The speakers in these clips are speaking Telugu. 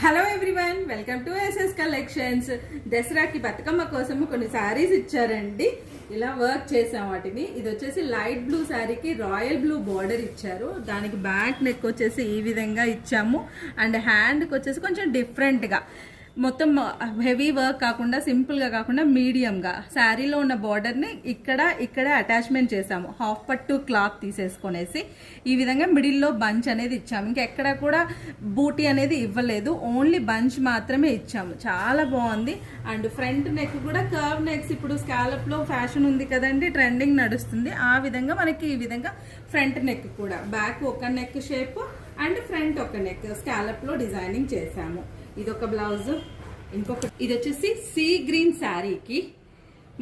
Hello everyone, welcome to SS collections. దసరాకి బతుకమ్మ కోసం కొన్ని శారీస్ ఇచ్చారండి. ఇలా వర్క్ చేసాం వాటిని. ఇది వచ్చేసి లైట్ బ్లూ శారీకి రాయల్ బ్లూ బార్డర్ ఇచ్చారు. దానికి బ్యాక్ నెక్ వచ్చేసి ఈ విధంగా ఇచ్చాము. అండ్ హ్యాండ్కి వచ్చేసి కొంచెం డిఫరెంట్గా మొత్తం హెవీ వర్క్ కాకుండా సింపుల్గా కాకుండా మీడియంగా శారీలో ఉన్న బార్డర్ని ఇక్కడ అటాచ్మెంట్ చేసాము. హాఫ్ పట్టు క్లాత్ తీసేసుకొనేసి ఈ విధంగా మిడిల్లో బంచ్ అనేది ఇచ్చాము. ఇంకెక్కడ కూడా బూటీ అనేది ఇవ్వలేదు, ఓన్లీ బంచ్ మాత్రమే ఇచ్చాము. చాలా బాగుంది. అండ్ ఫ్రంట్ నెక్ కూడా కర్వ్ నెక్స్, ఇప్పుడు స్కాలప్లో ఫ్యాషన్ ఉంది కదండి, ట్రెండింగ్ నడుస్తుంది. ఆ విధంగా మనకి ఈ విధంగా ఫ్రంట్ నెక్ కూడా బ్యాక్ ఒక నెక్ షేప్ అండ్ ఫ్రంట్ ఒక నెక్ స్కాలప్లో డిజైనింగ్ చేసాము. ఇదొక బ్లౌజ్. ఇది వచ్చేసి సీ గ్రీన్ శారీకి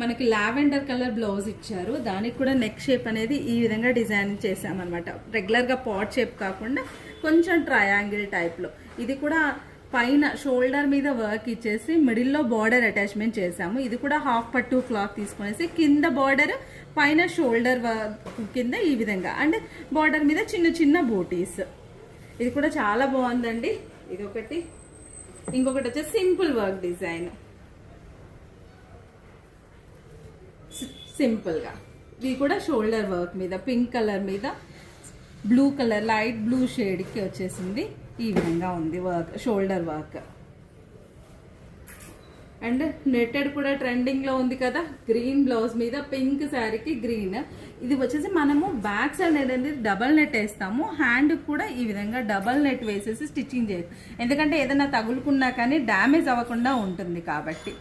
మనకి లావెండర్ కలర్ బ్లౌజ్ ఇచ్చారు. దానికి కూడా నెక్ షేప్ అనేది ఈ విధంగా డిజైనింగ్ చేసామన్నమాట. రెగ్యులర్గా పాట్ షేప్ కాకుండా కొంచెం ట్రయాంగిల్ టైప్లో. ఇది కూడా పైన షోల్డర్ మీద వర్క్ ఇచ్చేసి మిడిల్లో బార్డర్ అటాచ్మెంట్ చేసాము. ఇది కూడా హాఫ్ పట్టు క్లాత్ తీసుకునేసి కింద బార్డర్ పైన షోల్డర్ వర్క్ కింద ఈ విధంగా అండ్ బార్డర్ మీద చిన్న చిన్న బూటీస్. ఇది కూడా చాలా బాగుందండి. ఇది ఒకటి. ఇంకొకటి వచ్చేసి సింపుల్ వర్క్ డిజైన్, సింపుల్గా. ఇది కూడా షోల్డర్ వర్క్ మీద పింక్ కలర్ మీద బ్లూ కలర్ లైట్ బ్లూ షేడ్కి వచ్చేసింది. ఈ విధంగా ఉంది work, shoulder work. And netted కూడా ట్రెండింగ్లో ఉంది కదా, గ్రీన్ బ్లౌజ్ మీద పింక్ శారీకి గ్రీన్. ఇది వచ్చేసి మనము బ్యాక్ సైడ్ నెట్ అనేది డబల్ నెట్ వేస్తాము. హ్యాండ్ కూడా ఈ విధంగా డబల్ నెట్ వేసేసి స్టిచ్చింగ్ చేస్తాం, ఎందుకంటే ఏదైనా తగులుకున్నా కానీ డ్యామేజ్ అవ్వకుండా ఉంటుంది కాబట్టి.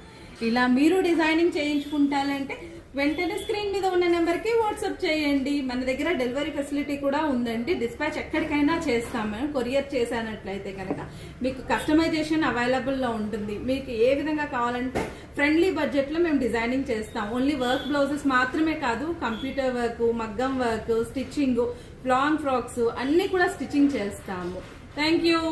ఇలా మీరు డిజైనింగ్ చేయించుకుంటారంటే వెంటనే స్క్రీన్ మీద ఉన్న నెంబర్కి వాట్సాప్ చేయండి. మన దగ్గర డెలివరీ ఫెసిలిటీ కూడా ఉందండి. డిస్పాచ్ ఎక్కడికైనా చేస్తాము. కొరియర్ చేశానట్లయితే కనుక మీకు కస్టమైజేషన్ అవైలబుల్లో ఉంటుంది. మీకు ఏ విధంగా కావాలంటే ఫ్రెండ్లీ బడ్జెట్లో మేము డిజైనింగ్ చేస్తాం. ఓన్లీ వర్క్ బ్లౌజెస్ మాత్రమే కాదు, కంప్యూటర్ వర్క్, మగ్గం వర్క్, స్టిచ్చింగ్, లాంగ్ ఫ్రాక్స్ అన్నీ కూడా స్టిచ్చింగ్ చేస్తాము. Thank you.